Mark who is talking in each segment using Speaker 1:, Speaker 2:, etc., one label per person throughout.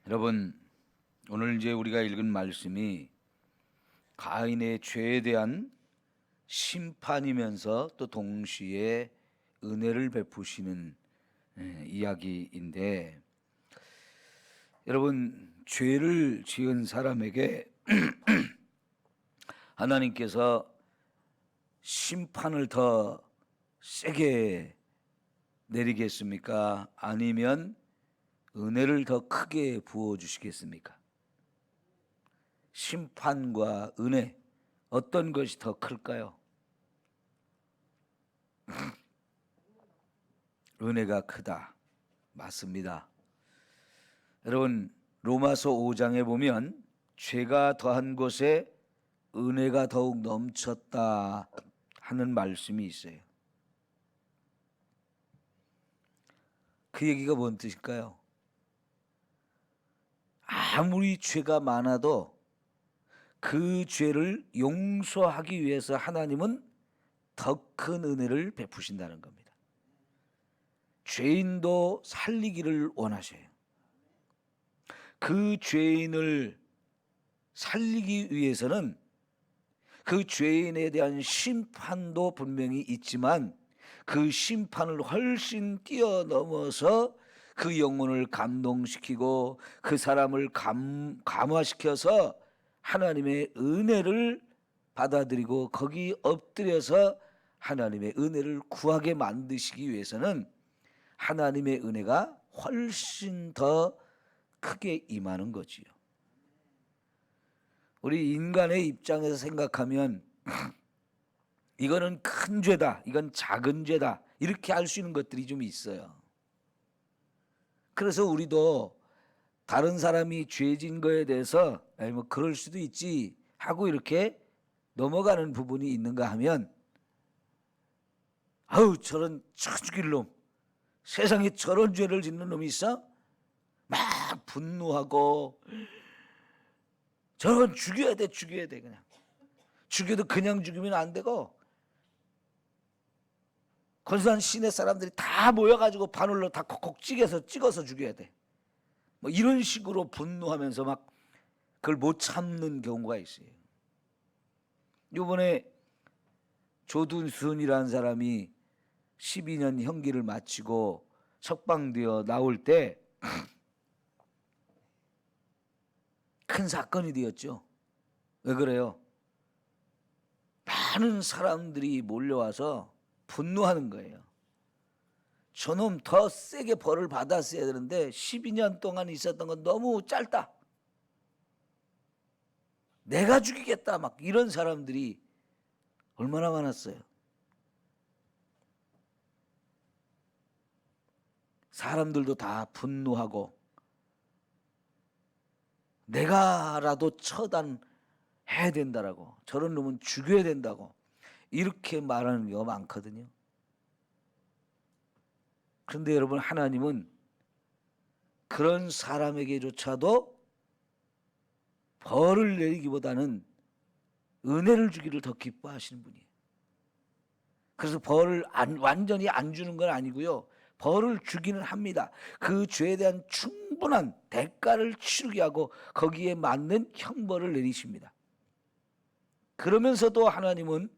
Speaker 1: 여러분, 오늘 이제 우리가 읽은 말씀이 가인의 죄에 대한 심판이면서 또 동시에 은혜를 베푸시는 이야기인데, 여러분, 죄를 지은 사람에게 하나님께서 심판을 더 세게 내리겠습니까? 아니면 은혜를 더 크게 부어주시겠습니까? 심판과 은혜, 어떤 것이 더 클까요? 은혜가 크다. 맞습니다. 여러분, 로마서 5장에 보면 죄가 더한 곳에 은혜가 더욱 넘쳤다 하는 말씀이 있어요. 그 얘기가 뭔 뜻일까요? 아무리 죄가 많아도 그 죄를 용서하기 위해서 하나님은 더 큰 은혜를 베푸신다는 겁니다. 죄인도 살리기를 원하셔요. 그 죄인을 살리기 위해서는 그 죄인에 대한 심판도 분명히 있지만 그 심판을 훨씬 뛰어넘어서 그 영혼을 감동시키고 그 사람을 감화시켜서 하나님의 은혜를 받아들이고 거기 엎드려서 하나님의 은혜를 구하게 만드시기 위해서는 하나님의 은혜가 훨씬 더 크게 임하는 거지요. 우리 인간의 입장에서 생각하면 이거는 큰 죄다, 이건 작은 죄다, 이렇게 알 수 있는 것들이 좀 있어요. 그래서 우리도 다른 사람이 죄진 거에 대해서 뭐 그럴 수도 있지 하고 이렇게 넘어가는 부분이 있는가 하면, 아우 저런 쳐 죽일 놈, 세상에 저런 죄를 짓는 놈이 있어? 막 분노하고 저런 죽여야 돼, 죽여야 돼. 그냥 죽여도 그냥 죽이면 안 되고 건수한 시내 사람들이 다 모여가지고 바늘로 다 콕콕 찍어서 죽여야 돼. 뭐 이런 식으로 분노하면서 막 그걸 못 참는 경우가 있어요. 이번에 조둔순이라는 사람이 12년 형기를 마치고 석방되어 나올 때 큰 사건이 되었죠. 왜 그래요? 많은 사람들이 몰려와서 분노하는 거예요. 저놈 더 세게 벌을 받았어야 되는데 12년 동안 있었던 건 너무 짧다. 내가 죽이겠다. 막 이런 사람들이 얼마나 많았어요. 사람들도 다 분노하고 내가라도 처단해야 된다라고, 저런 놈은 죽여야 된다고 이렇게 말하는 경우가 많거든요. 그런데 여러분, 하나님은 그런 사람에게조차도 벌을 내리기보다는 은혜를 주기를 더 기뻐하시는 분이에요. 그래서 벌을 완전히 안 주는 건 아니고요, 벌을 주기는 합니다. 그 죄에 대한 충분한 대가를 치르게 하고 거기에 맞는 형벌을 내리십니다. 그러면서도 하나님은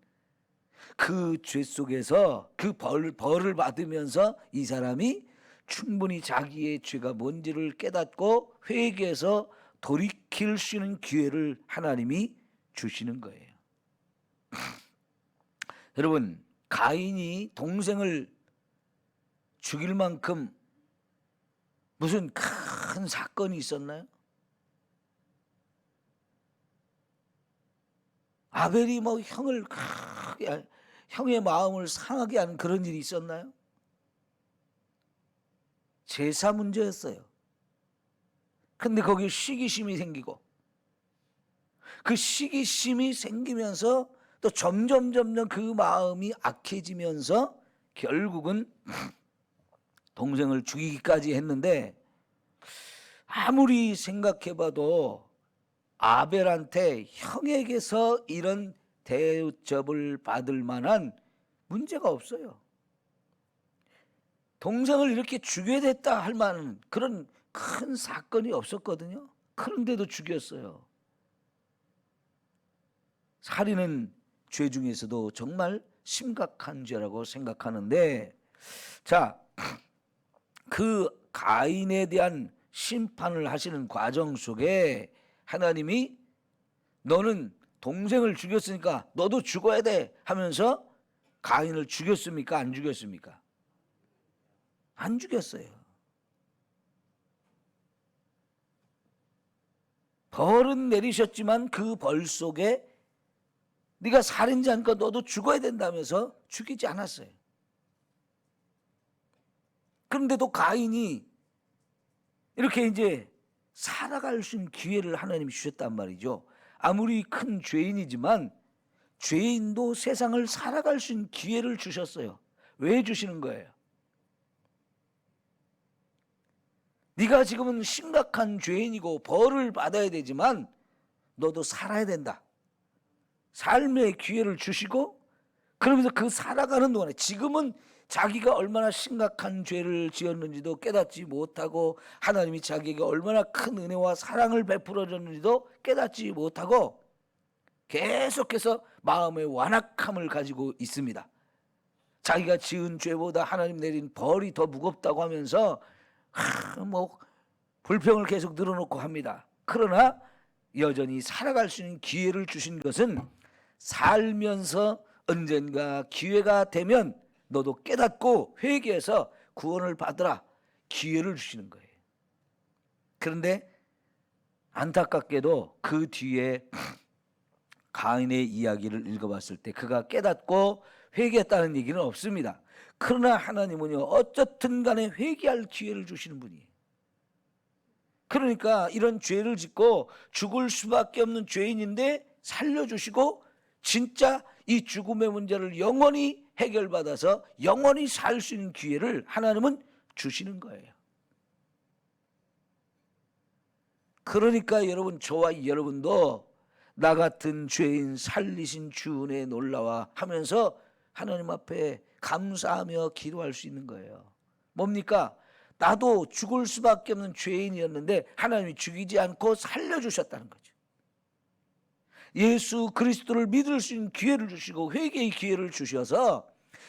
Speaker 1: 그 죄 속에서 그 벌을 받으면서 이 사람이 충분히 자기의 죄가 뭔지를 깨닫고 회개해서 돌이킬 수 있는 기회를 하나님이 주시는 거예요. 여러분, 가인이 동생을 죽일 만큼 무슨 큰 사건이 있었나요? 아벨이 뭐 형을 크게, 형의 마음을 상하게 하는 그런 일이 있었나요? 제사 문제였어요. 근데 거기에 시기심이 생기고 그 시기심이 생기면서 또 점점 그 마음이 악해지면서 결국은 동생을 죽이기까지 했는데, 아무리 생각해봐도 아벨한테 형에게서 이런 대접을 받을 만한 문제가 없어요. 동생을 이렇게 죽여야 됐다 할 만한 그런 큰 사건이 없었거든요. 그런데도 죽였어요. 살인은 죄 중에서도 정말 심각한 죄라고 생각하는데, 자, 그 가인에 대한 심판을 하시는 과정 속에 하나님이 너는 동생을 죽였으니까 너도 죽어야 돼 하면서 가인을 죽였습니까? 안 죽였습니까? 안 죽였어요. 벌은 내리셨지만 그 벌 속에 네가 살인자니까 너도 죽어야 된다면서 죽이지 않았어요. 그런데도 가인이 이렇게 이제 살아갈 수 있는 기회를 하나님이 주셨단 말이죠. 아무리 큰 죄인이지만 죄인도 세상을 살아갈 수 있는 기회를 주셨어요. 왜 주시는 거예요? 네가 지금은 심각한 죄인이고 벌을 받아야 되지만 너도 살아야 된다. 삶의 기회를 주시고, 그러면서 그 살아가는 동안에 지금은 자기가 얼마나 심각한 죄를 지었는지도 깨닫지 못하고 하나님이 자기에게 얼마나 큰 은혜와 사랑을 베풀어 줬는지도 깨닫지 못하고 계속해서 마음의 완악함을 가지고 있습니다. 자기가 지은 죄보다 하나님 내린 벌이 더 무겁다고 하면서 불평을 계속 늘어놓고 합니다. 그러나 여전히 살아갈 수 있는 기회를 주신 것은 살면서 언젠가 기회가 되면 너도 깨닫고 회개해서 구원을 받으라, 기회를 주시는 거예요. 그런데 안타깝게도 그 뒤에 가인의 이야기를 읽어봤을 때 그가 깨닫고 회개했다는 얘기는 없습니다. 그러나 하나님은요, 어쨌든 간에 회개할 기회를 주시는 분이에요. 그러니까 이런 죄를 짓고 죽을 수밖에 없는 죄인인데 살려주시고 진짜 이 죽음의 문제를 영원히 해결받아서 영원히 살 수 있는 기회를 하나님은 주시는 거예요. 그러니까 여러분, 저와 여러분도 나 같은 죄인 살리신 주 은혜에 놀라와 하면서 하나님 앞에 감사하며 기도할 수 있는 거예요. 뭡니까? 나도 죽을 수밖에 없는 죄인이었는데 하나님이 죽이지 않고 살려주셨다는 거죠. 예수 그리스도를 믿을 수 있는 기회를 주시고 회개의 기회를 주셔서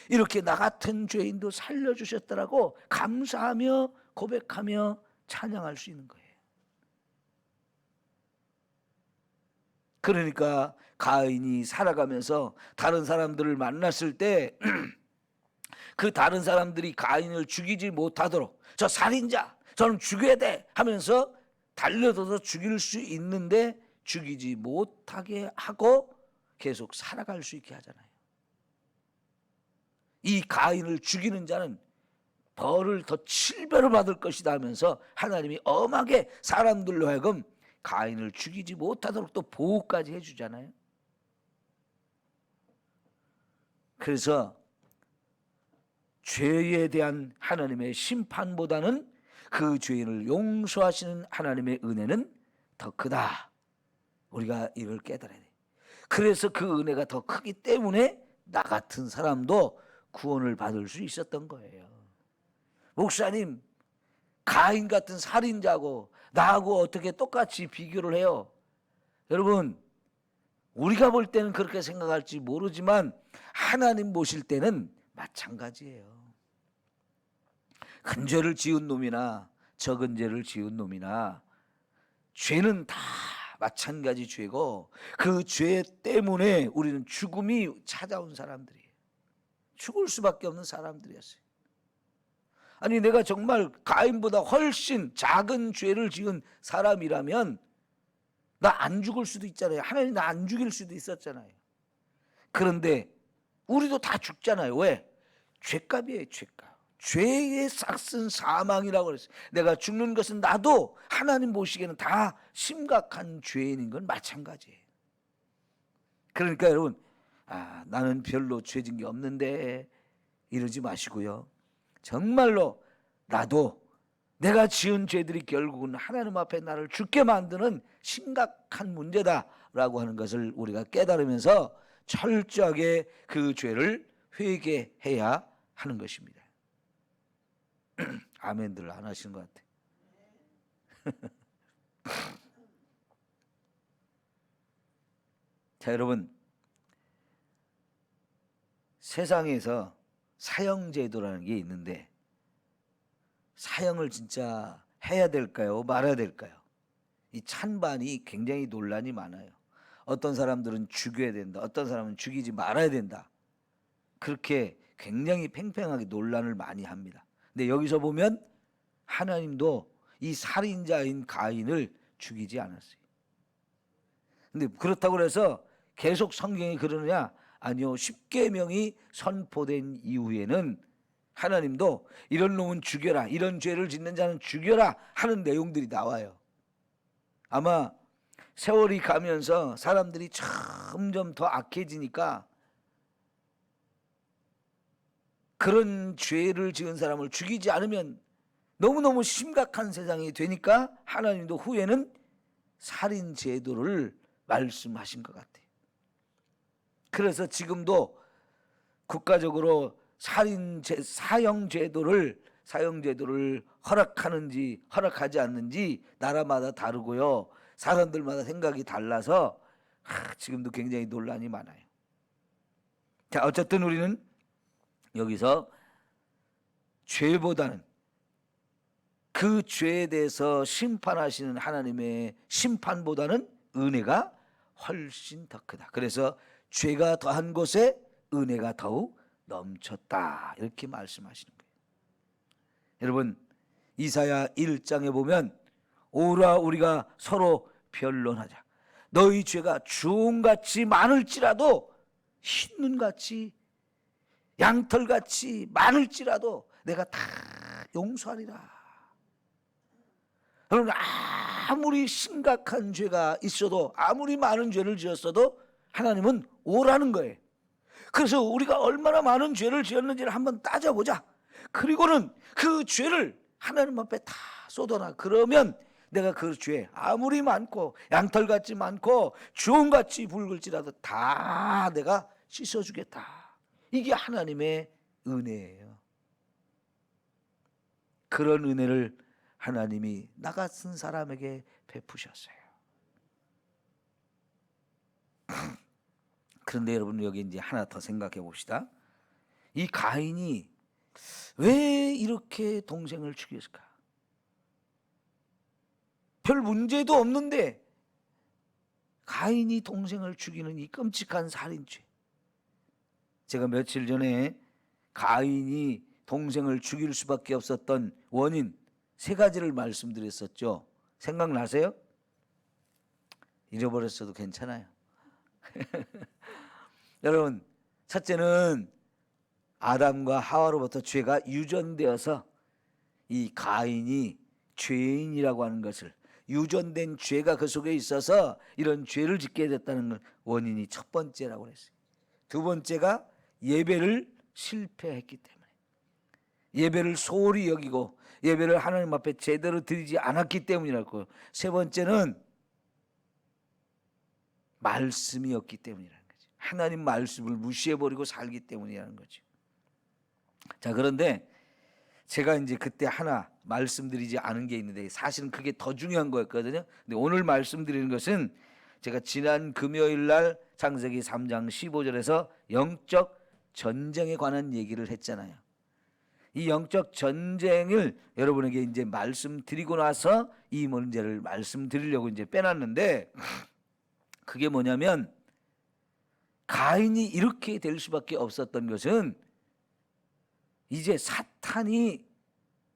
Speaker 1: 이렇게 나 같은 죄인도 살려주셨다라고 감사하며 고백하며 찬양할 수 있는 거예요. 그러니까 가인이 살아가면서 다른 사람들을 만났을 때 그 다른 사람들이 가인을 죽이지 못하도록, 저 살인자, 저는 죽여야 돼 하면서 달려들어서 죽일 수 있는데 죽이지 못하게 하고 계속 살아갈 수 있게 하잖아요. 이 가인을 죽이는 자는 벌을 더 7배로 받을 것이다 하면서 하나님이 엄하게 사람들로 하여금 가인을 죽이지 못하도록 또 보호까지 해주잖아요. 그래서 죄에 대한 하나님의 심판보다는 그 죄인을 용서하시는 하나님의 은혜는 더 크다. 우리가 이걸 깨달아야 돼. 그래서 그 은혜가 더 크기 때문에 나 같은 사람도 구원을 받을 수 있었던 거예요. 목사님, 가인 같은 살인자고 나하고 어떻게 똑같이 비교를 해요? 여러분, 우리가 볼 때는 그렇게 생각할지 모르지만 하나님 보실 때는 마찬가지예요. 큰 죄를 지은 놈이나 적은 죄를 지은 놈이나 죄는 다 마찬가지 죄고 그 죄 때문에 우리는 죽음이 찾아온 사람들이에요. 죽을 수밖에 없는 사람들이었어요. 아니, 내가 정말 가인보다 훨씬 작은 죄를 지은 사람이라면 나 안 죽을 수도 있잖아요. 하나님 나 안 죽일 수도 있었잖아요. 그런데 우리도 다 죽잖아요. 왜? 죄값이에요, 죄값. 죄의 삭슨 사망이라고 그랬어요. 내가 죽는 것은 나도 하나님 보시기에는 다 심각한 죄인인 건 마찬가지예요. 그러니까 여러분, 나는 별로 죄진 게 없는데 이러지 마시고요. 정말로 나도 내가 지은 죄들이 결국은 하나님 앞에 나를 죽게 만드는 심각한 문제다라고 하는 것을 우리가 깨달으면서 철저하게 그 죄를 회개해야 하는 것입니다. 아멘들 안 하시는 것 같아요. 자, 여러분, 세상에서 사형제도라는 게 있는데 사형을 진짜 해야 될까요? 말아야 될까요? 이 찬반이 굉장히 논란이 많아요. 어떤 사람들은 죽여야 된다. 어떤 사람은 죽이지 말아야 된다. 그렇게 굉장히 팽팽하게 논란을 많이 합니다. 근데 여기서 보면 하나님도 이 살인자인 가인을 죽이지 않았어요. 근데 그렇다고 해서 계속 성경이 그러느냐? 아니요. 십계명이 선포된 이후에는 하나님도 이런 놈은 죽여라, 이런 죄를 짓는 자는 죽여라 하는 내용들이 나와요. 아마 세월이 가면서 사람들이 점점 더 악해지니까 그런 죄를 지은 사람을 죽이지 않으면 너무너무 심각한 세상이 되니까 하나님도 후에는 살인 제도를 말씀하신 것 같아요. 그래서 지금도 국가적으로 사형 제도를 허락하는지 허락하지 않는지 나라마다 다르고요. 사람들마다 생각이 달라서 지금도 굉장히 논란이 많아요. 자, 어쨌든 우리는 여기서 죄보다는 그 죄에 대해서 심판하시는 하나님의 심판보다는 은혜가 훨씬 더 크다. 그래서 죄가 더한 곳에 은혜가 더욱 넘쳤다. 이렇게 말씀하시는 거예요. 여러분, 이사야 1장에 보면 오라 우리가 서로 변론하자. 너희 죄가 주홍같이 많을지라도 흰눈같이 양털같이 많을지라도 내가 다 용서하리라. 여러분, 아무리 심각한 죄가 있어도 아무리 많은 죄를 지었어도 하나님은 오라는 거예요. 그래서 우리가 얼마나 많은 죄를 지었는지를 한번 따져보자. 그리고는 그 죄를 하나님 앞에 다 쏟아놔. 그러면 내가 그 죄 아무리 많고 양털같이 많고 주홍같이 붉을지라도 다 내가 씻어주겠다. 이게 하나님의 은혜예요. 그런 은혜를 하나님이 나 같은 사람에게 베푸셨어요. 그런데 여러분, 여기 이제 하나 더 생각해 봅시다. 이 가인이 왜 이렇게 동생을 죽였을까? 별 문제도 없는데 가인이 동생을 죽이는 이 끔찍한 살인죄. 제가 며칠 전에 가인이 동생을 죽일 수밖에 없었던 원인 3가지를 말씀드렸었죠. 생각나세요? 잊어버렸어도 괜찮아요. 여러분, 첫째는 아담과 하와로부터 죄가 유전되어서 이 가인이 죄인이라고 하는 것을, 유전된 죄가 그 속에 있어서 이런 죄를 짓게 됐다는 원인이 첫 번째라고 했어요. 두 번째가 예배를 실패했기 때문에, 예배를 소홀히 여기고 예배를 하나님 앞에 제대로 드리지 않았기 때문이라고. 세 번째는 말씀이 없기 때문이라는 거죠. 하나님 말씀을 무시해버리고 살기 때문이라는 거죠. 자, 그런데 제가 이제 그때 하나 말씀드리지 않은 게 있는데 사실은 그게 더 중요한 거였거든요. 근데 오늘 말씀드리는 것은 제가 지난 금요일 날 창세기 3장 15절에서 영적 전쟁에 관한 얘기를 했잖아요. 이 영적 전쟁을 여러분에게 이제 말씀드리고 나서 이 문제를 말씀드리려고 이제 빼놨는데, 그게 뭐냐면 가인이 이렇게 될 수밖에 없었던 것은 이제 사탄이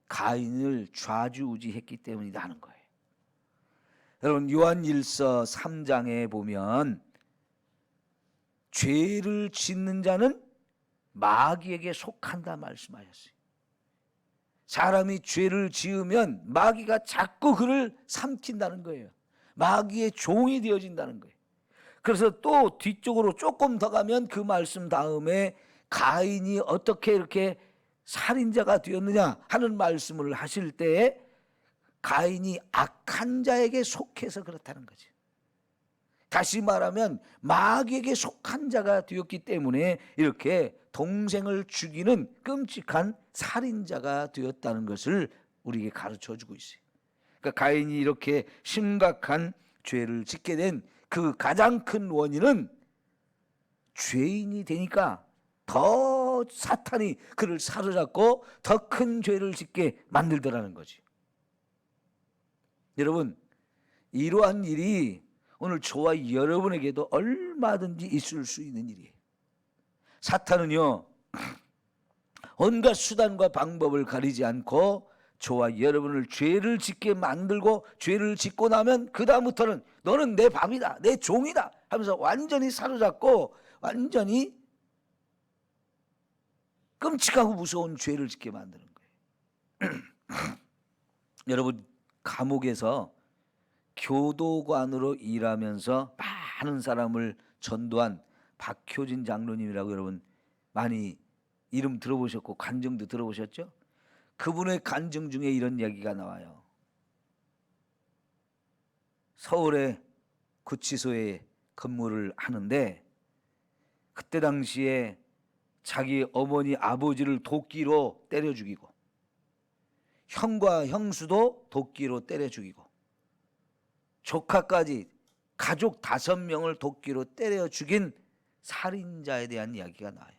Speaker 1: 가인을 좌지우지했기 때문이라는 거예요. 여러분, 요한일서 3장에 보면 죄를 짓는 자는 마귀에게 속한다 말씀하셨어요. 사람이 죄를 지으면 마귀가 자꾸 그를 삼킨다는 거예요. 마귀의 종이 되어진다는 거예요. 그래서 또 뒤쪽으로 조금 더 가면 그 말씀 다음에 가인이 어떻게 이렇게 살인자가 되었느냐 하는 말씀을 하실 때에 가인이 악한 자에게 속해서 그렇다는 거죠. 다시 말하면 마귀에게 속한 자가 되었기 때문에 이렇게 동생을 죽이는 끔찍한 살인자가 되었다는 것을 우리에게 가르쳐 주고 있어요. 그러니까 가인이 이렇게 심각한 죄를 짓게 된 그 가장 큰 원인은 죄인이 되니까 더 사탄이 그를 사로잡고 더 큰 죄를 짓게 만들더라는 거지. 여러분, 이러한 일이 오늘 저와 여러분에게도 얼마든지 있을 수 있는 일이에요. 사탄은요, 온갖 수단과 방법을 가리지 않고 저와 여러분을 죄를 짓게 만들고, 죄를 짓고 나면 그 다음부터는 너는 내 밥이다, 내 종이다 하면서 완전히 사로잡고 완전히 끔찍하고 무서운 죄를 짓게 만드는 거예요. 여러분, 감옥에서 교도관으로 일하면서 많은 사람을 전도한 박효진 장로님이라고 여러분 많이 이름 들어보셨고 간증도 들어보셨죠? 그분의 간증 중에 이런 이야기가 나와요. 서울의 구치소에 근무를 하는데 그때 당시에 자기 어머니 아버지를 도끼로 때려 죽이고 형과 형수도 도끼로 때려 죽이고 조카까지 가족 5명을 도끼로 때려 죽인 살인자에 대한 이야기가 나와요.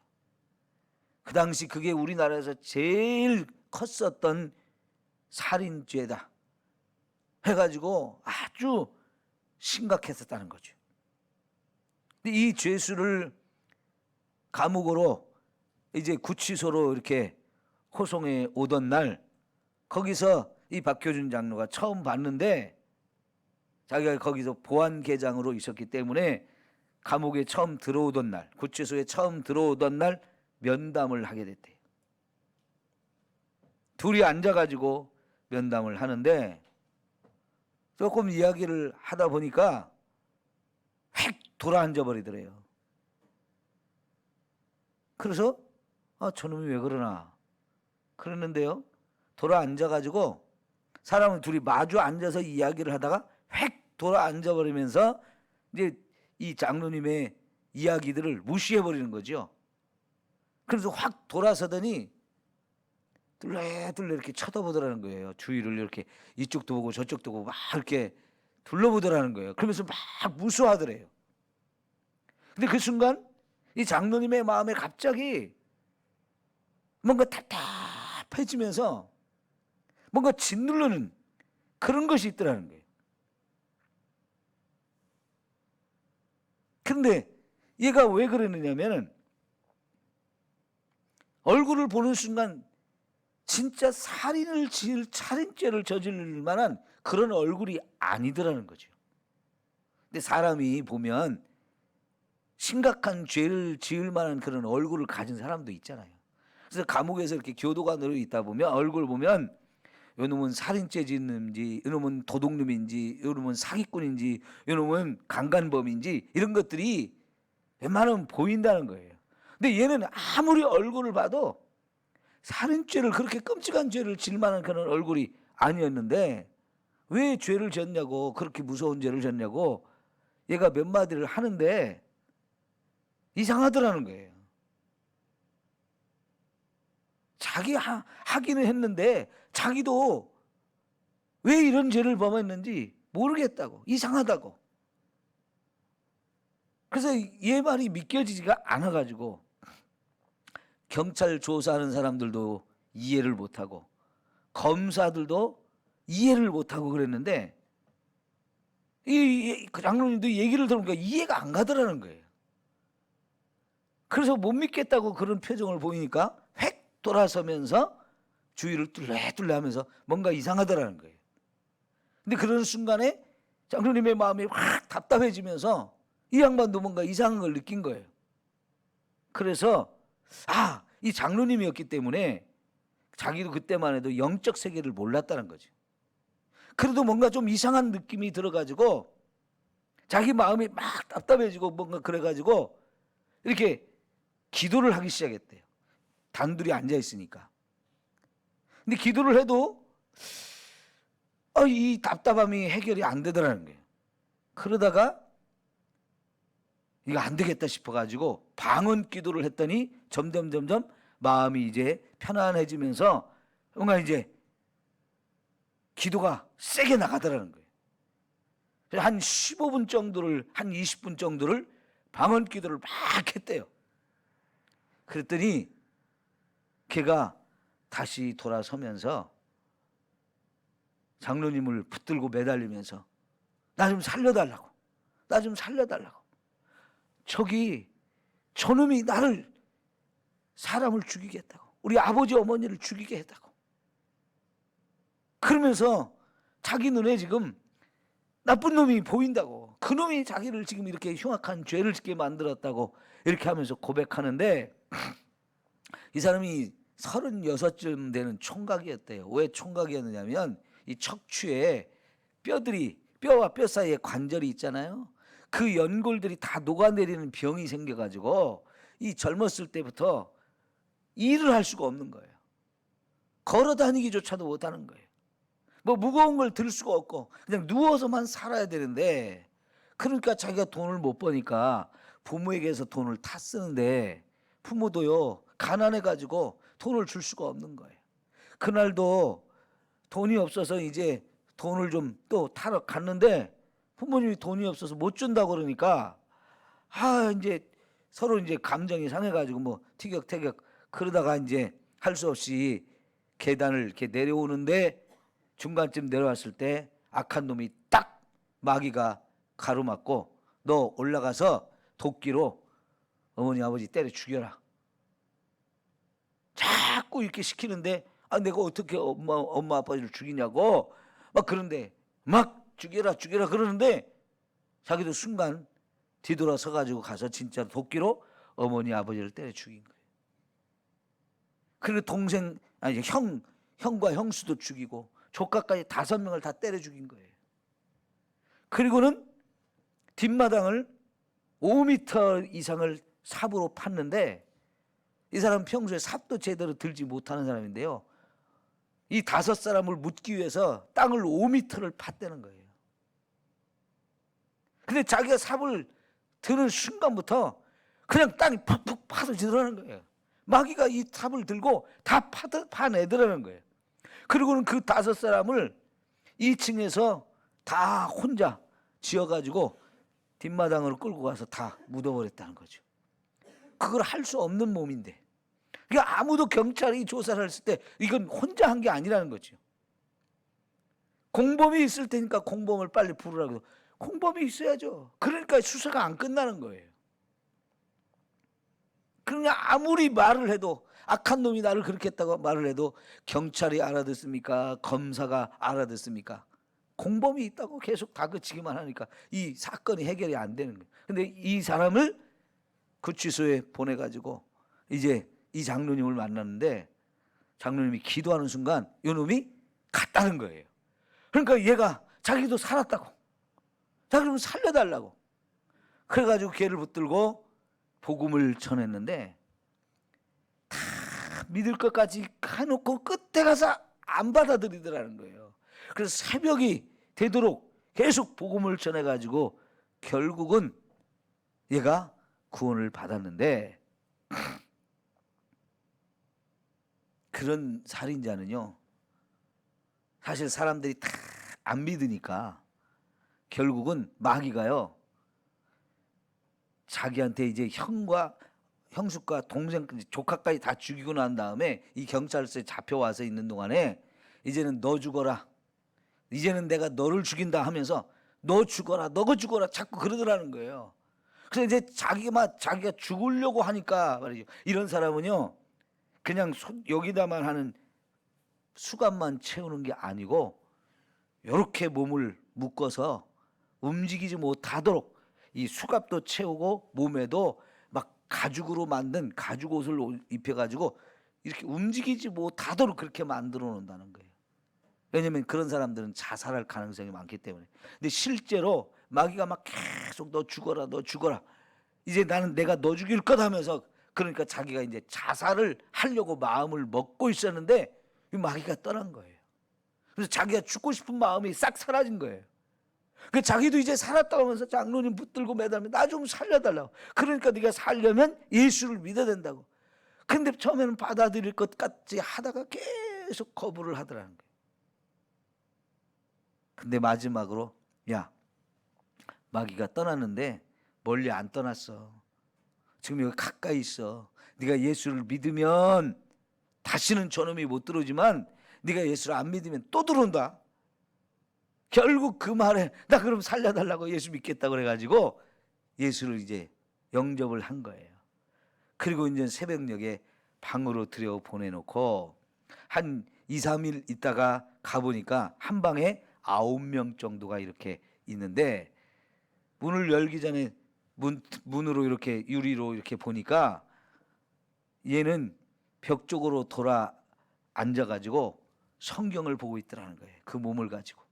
Speaker 1: 그 당시 그게 우리나라에서 제일 컸었던 살인죄다 해가지고 아주 심각했었다는 거죠. 근데 이 죄수를 감옥으로 이제 구치소로 이렇게 호송해 오던 날 거기서 이 박효준 장로가 처음 봤는데 자기가 거기서 보안계장으로 있었기 때문에 감옥에 처음 들어오던 날, 구치소에 처음 들어오던 날 면담을 하게 됐대요. 둘이 앉아가지고 면담을 하는데 조금 이야기를 하다 보니까 휙 돌아앉아 버리더래요. 그래서 저놈이 왜 그러나 그러는데요, 돌아앉아가지고 사람은 둘이 마주 앉아서 이야기를 하다가 휙 돌아앉아 버리면서 이제 이 장로님의 이야기들을 무시해 버리는 거죠. 그래서 확 돌아서더니 둘레둘레 이렇게 쳐다보더라는 거예요. 주위를 이렇게 이쪽도 보고 저쪽도 보고 막 이렇게 둘러보더라는 거예요. 그러면서 막 무수하더래요. 근데 그 순간 이 장로님의 마음에 갑자기 뭔가 답답해지면서 뭔가 짓누르는 그런 것이 있더라는 거예요. 근데 얘가 왜 그러느냐면은 얼굴을 보는 순간 진짜 살인죄를 저지를 만한 그런 얼굴이 아니더라는 거죠. 근데 사람이 보면 심각한 죄를 지을 만한 그런 얼굴을 가진 사람도 있잖아요. 그래서 감옥에서 이렇게 교도관으로 있다 보면 얼굴 보면 요놈은 살인죄 짓는지, 요놈은 도둑놈인지, 요놈은 사기꾼인지, 요놈은 강간범인지 이런 것들이 웬만하면 보인다는 거예요. 근데 얘는 아무리 얼굴을 봐도 살인죄를, 그렇게 끔찍한 죄를 질 만한 그런 얼굴이 아니었는데 왜 죄를 졌냐고, 그렇게 무서운 죄를 졌냐고 얘가 몇 마디를 하는데 이상하더라는 거예요. 자기 하기는 했는데 자기도 왜 이런 죄를 범했는지 모르겠다고, 이상하다고. 그래서 얘 말이 믿겨지지가 않아가지고 경찰 조사하는 사람들도 이해를 못하고 검사들도 이해를 못하고 그랬는데 이 장로님도 얘기를 들으니까 이해가 안 가더라는 거예요. 그래서 못 믿겠다고 그런 표정을 보이니까 획 돌아서면서 주위를 뚫레뚫레 하면서 뭔가 이상하더라는 거예요. 근데 그런 순간에 장로님의 마음이 확 답답해지면서 이 양반도 뭔가 이상한 걸 느낀 거예요. 그래서 이 장로님이었기 때문에 자기도 그때만 해도 영적 세계를 몰랐다는 거죠. 그래도 뭔가 좀 이상한 느낌이 들어가지고 자기 마음이 막 답답해지고 뭔가 그래가지고 이렇게 기도를 하기 시작했대요. 단둘이 앉아 있으니까. 근데 기도를 해도 이 답답함이 해결이 안 되더라는 거예요. 그러다가 이거 안 되겠다 싶어가지고 방언 기도를 했더니 점점 마음이 이제 편안해지면서 뭔가 이제 기도가 세게 나가더라는 거예요. 한 15분 정도를, 한 20분 정도를 방언 기도를 막 했대요. 그랬더니 걔가 다시 돌아서면서 장로님을 붙들고 매달리면서 나 좀 살려달라고, 나 좀 살려달라고. 저놈이 나를, 사람을 죽이겠다고, 우리 아버지 어머니를 죽이게 했다고. 그러면서 자기 눈에 지금 나쁜 놈이 보인다고, 그 놈이 자기를 지금 이렇게 흉악한 죄를 짓게 만들었다고 이렇게 하면서 고백하는데, 이 사람이 36쯤 되는 총각이었대요. 왜 총각이었느냐면 이 척추에 뼈와 뼈 사이에 관절이 있잖아요. 그 연골들이 다 녹아내리는 병이 생겨가지고 이 젊었을 때부터 일을 할 수가 없는 거예요. 걸어 다니기조차도 못하는 거예요. 뭐 무거운 걸 들 수가 없고 그냥 누워서만 살아야 되는데, 그러니까 자기가 돈을 못 버니까 부모에게서 돈을 다 쓰는데 부모도요 가난해가지고 돈을 줄 수가 없는 거예요. 그날도 돈이 없어서 이제 돈을 좀 또 타러 갔는데 부모님이 돈이 없어서 못 준다고 그러니까 이제 서로 이제 감정이 상해가지고 뭐 티격태격 그러다가 이제 할 수 없이 계단을 이렇게 내려오는데 중간쯤 내려왔을 때 악한 놈이 딱 마귀가 가로막고 너 올라가서 도끼로 어머니 아버지 때려 죽여라. 자꾸 이렇게 시키는데 내가 어떻게 엄마 아빠를 죽이냐고 막 그런데 막 죽여라 그러는데 자기도 순간 뒤돌아서 가지고 가서 진짜 도끼로 어머니 아버지를 때려 죽인 거예요. 그리고 형과 형수도 죽이고 조카까지 5명을 다 때려 죽인 거예요. 그리고는 뒷마당을 5m 이상을 삽으로 팠는데, 이 사람은 평소에 삽도 제대로 들지 못하는 사람인데요, 이 5사람을 묻기 위해서 땅을 5m를 팠다는 거예요. 근데 자기가 삽을 드는 순간부터 그냥 땅이 푹푹 파져지더라는 거예요. 마귀가 이 삽을 들고 다 파내더라는 거예요. 그리고는 그 5사람을 2층에서 다 혼자 지어가지고 뒷마당으로 끌고 가서 다 묻어버렸다는 거죠. 그걸 할 수 없는 몸인데, 그러니까 아무도 경찰이 조사를 했을 때 이건 혼자 한 게 아니라는 거죠. 공범이 있을 테니까 공범을 빨리 부르라고. 공범이 있어야죠. 그러니까 수사가 안 끝나는 거예요. 그러니까 아무리 말을 해도, 악한 놈이 나를 그렇게 했다고 말을 해도 경찰이 알아듣습니까? 검사가 알아듣습니까? 공범이 있다고 계속 다그치기만 하니까 이 사건이 해결이 안 되는 거예요. 근데 이 사람을 구치소에 보내가지고 이제 이 장로님을 만났는데, 장로님이 기도하는 순간 이 놈이 갔다는 거예요. 그러니까 얘가 자기도 살았다고, 자기를 살려달라고 그래가지고 걔를 붙들고 복음을 전했는데, 다 믿을 것까지 해놓고 끝에 가서 안 받아들이더라는 거예요. 그래서 새벽이 되도록 계속 복음을 전해가지고 결국은 얘가 구원을 받았는데, 그런 살인자는요 사실 사람들이 다 안 믿으니까 결국은 마귀가요 자기한테 이제 형수과 동생, 조카까지 다 죽이고 난 다음에 이 경찰서에 잡혀와서 있는 동안에 이제는 너 죽어라, 이제는 내가 너를 죽인다 하면서 너 죽어라 자꾸 그러더라는 거예요. 그래서 이제 자기가 죽으려고 하니까 말이죠. 이런 사람은요 그냥 여기다만 하는 수갑만 채우는 게 아니고 이렇게 몸을 묶어서 움직이지 못하도록 이 수갑도 채우고 몸에도 막 가죽으로 만든 가죽 옷을 입혀가지고 이렇게 움직이지 못하도록 그렇게 만들어 놓는다는 거예요. 왜냐하면 그런 사람들은 자살할 가능성이 많기 때문에. 근데 실제로 마귀가 막 계속 너 죽어라 이제 나는 내가 너 죽일 거다 하면서, 그러니까 자기가 이제 자살을 하려고 마음을 먹고 있었는데 이 마귀가 떠난 거예요. 그래서 자기가 죽고 싶은 마음이 싹 사라진 거예요. 그 자기도 이제 살았다고 하면서 장로님 붙들고 매달면 나 좀 살려달라고. 그러니까 네가 살려면 예수를 믿어야 된다고. 근데 처음에는 받아들일 것 같지 하다가 계속 거부를 하더라는 거예요. 근데 마지막으로 야, 마귀가 떠났는데 멀리 안 떠났어. 지금 여기 가까이 있어. 네가 예수를 믿으면 다시는 저놈이 못 들어오지만 네가 예수를 안 믿으면 또 들어온다. 결국 그 말에 나 그럼 살려달라고 예수 믿겠다 그래가지고 예수를 이제 영접을 한 거예요. 그리고 이제 새벽녘에 방으로 들여 보내놓고 한 2, 3일 있다가 가보니까 한 방에 9명 정도가 이렇게 있는데 문을 열기 전에 문으로 이렇게 유리로 이렇게 보니까 얘는 벽 쪽으로 돌아 앉아가지고 성경을 보고 있더라는 거예요. 그 몸을 가지고.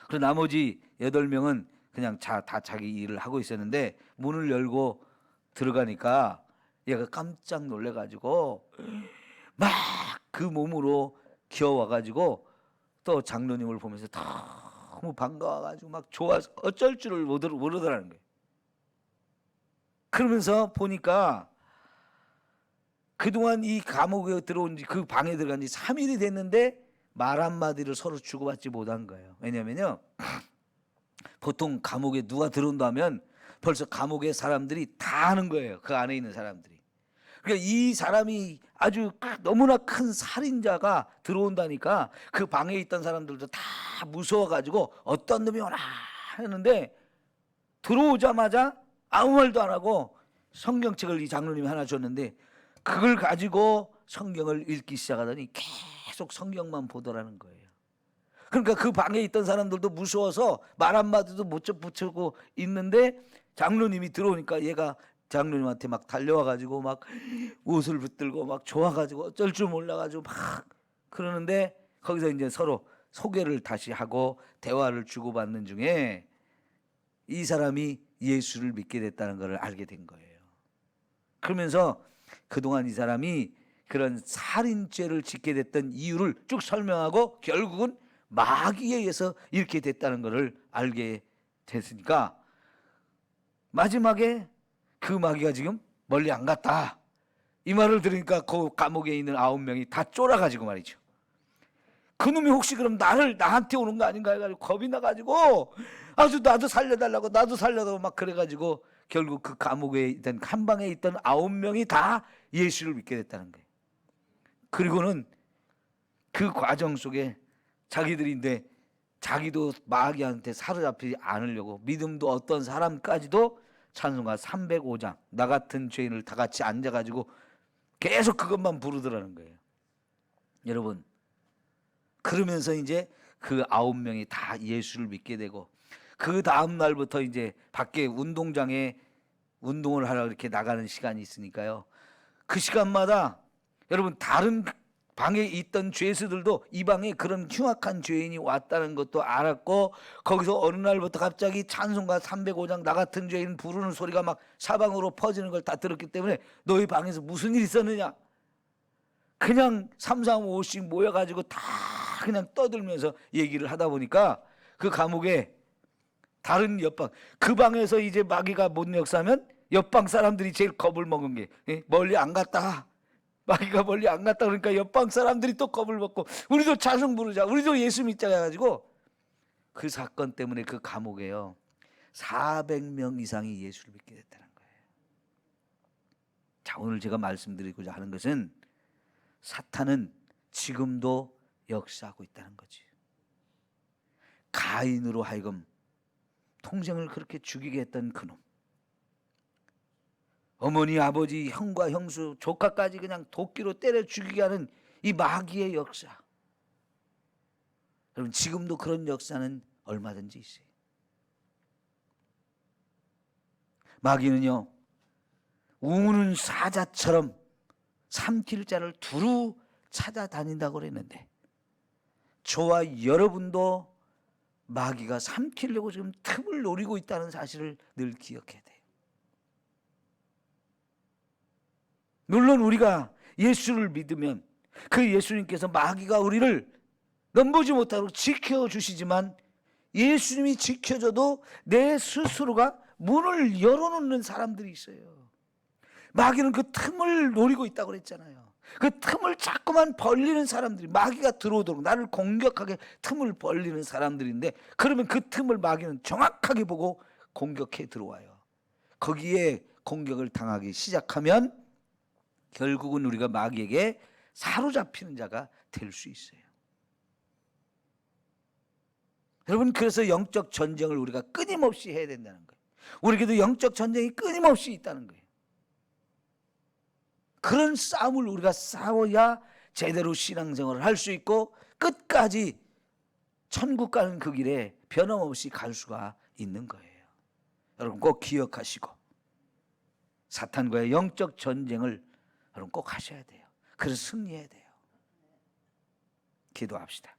Speaker 1: 그리고 나머지 8명은 그냥 다 자기 일을 하고 있었는데 문을 열고 들어가니까 얘가 깜짝 놀래가지고 막 그 몸으로 기어와가지고 또 장로님을 보면서 너무 반가워가지고 막 좋아서 어쩔 줄을 모르더라는 거예요. 그러면서 보니까 그동안 이 감옥에 들어온 지 그 방에 들어간 지 3일이 됐는데 말 한마디를 서로 주고받지 못한 거예요. 왜냐면요, 보통 감옥에 누가 들어온다면 벌써 감옥의 사람들이 다 아는 거예요. 그 안에 있는 사람들이. 그러니까 이 사람이 아주 너무나 큰 살인자가 들어온다니까 그 방에 있던 사람들도 다 무서워가지고 어떤 놈이 오나 했는데 들어오자마자 아무 말도 안 하고 성경책을 이 장로님이 하나 줬는데 그걸 가지고 성경을 읽기 시작하더니 계속 성경만 보더라는 거예요. 그러니까 그 방에 있던 사람들도 무서워서 말 한마디도 못 붙이고 있는데 장로님이 들어오니까 얘가 장로님한테 막 달려와가지고 막 옷을 붙들고 막 좋아가지고 어쩔 줄 몰라가지고 막 그러는데 거기서 이제 서로 소개를 다시 하고 대화를 주고받는 중에 이 사람이 예수를 믿게 됐다는 것을 알게 된 거예요. 그러면서 그동안 이 사람이 그런 살인죄를 짓게 됐던 이유를 쭉 설명하고 결국은 마귀에 의해서 이렇게 됐다는 것을 알게 됐으니까 마지막에 그 마귀가 지금 멀리 안 갔다. 이 말을 들으니까 그 감옥에 있는 9명이 다 쫄아가지고 말이죠. 그놈이 혹시 그럼 나한테 오는 거 아닌가 해가지고 겁이 나가지고 아주 나도 살려달라고 막 그래가지고 결국 그 감옥에 있던 한 방에 있던 9명이 다 예수를 믿게 됐다는 거예요. 그리고는 그 과정 속에 자기들인데 자기도 마귀한테 사로잡히지 않으려고 믿음도 어떤 사람까지도 찬송가 305장 나 같은 죄인을 다 같이 앉아가지고 계속 그것만 부르더라는 거예요. 여러분, 그러면서 이제 그 9명이 다 예수를 믿게 되고 그 다음 날부터 이제 밖에 운동장에 운동을 하러 이렇게 나가는 시간이 있으니까요. 그 시간마다 여러분 다른 방에 있던 죄수들도 이 방에 그런 흉악한 죄인이 왔다는 것도 알았고 거기서 어느 날부터 갑자기 찬송가 305장 나 같은 죄인 부르는 소리가 막 사방으로 퍼지는 걸 다 들었기 때문에 너희 방에서 무슨 일이 있었느냐? 그냥 3, 4, 5씩 모여가지고 다 그냥 떠들면서 얘기를 하다 보니까 그 감옥에 다른 옆방 그 방에서 이제 마귀가 못 역사면 옆방 사람들이 제일 겁을 먹은 게 멀리 안 갔다. 마귀가 멀리 안 갔다 그러니까 옆방 사람들이 또 겁을 먹고 우리도 찬송 부르자 우리도 예수 믿자 해가지고 그 사건 때문에 그 감옥에요 400명 이상이 예수를 믿게 됐다는 거예요. 자, 오늘 제가 말씀드리고자 하는 것은 사탄은 지금도 역사하고 있다는 거지. 가인으로 하여금 동생을 그렇게 죽이게 했던 그놈, 어머니, 아버지, 형과 형수, 조카까지 그냥 도끼로 때려 죽이게 하는 이 마귀의 역사. 여러분, 지금도 그런 역사는 얼마든지 있어요. 마귀는요, 우는 사자처럼 삼킬 자를 두루 찾아다닌다고 그랬는데 저와 여러분도 마귀가 삼키려고 지금 틈을 노리고 있다는 사실을 늘 기억해야 돼요. 물론 우리가 예수를 믿으면 그 예수님께서 마귀가 우리를 넘보지 못하도록 지켜주시지만 예수님이 지켜줘도 내 스스로가 문을 열어놓는 사람들이 있어요. 마귀는 그 틈을 노리고 있다고 그랬잖아요. 그 틈을 자꾸만 벌리는 사람들이, 마귀가 들어오도록 나를 공격하게 틈을 벌리는 사람들인데, 그러면 그 틈을 마귀는 정확하게 보고 공격해 들어와요. 거기에 공격을 당하기 시작하면 결국은 우리가 마귀에게 사로잡히는 자가 될 수 있어요. 여러분, 그래서 영적 전쟁을 우리가 끊임없이 해야 된다는 거예요. 우리에게도 영적 전쟁이 끊임없이 있다는 거예요. 그런 싸움을 우리가 싸워야 제대로 신앙생활을 할 수 있고 끝까지 천국 가는 그 길에 변함없이 갈 수가 있는 거예요. 여러분 꼭 기억하시고 사탄과의 영적 전쟁을 여러분 꼭 하셔야 돼요. 그래서 승리해야 돼요. 기도합시다.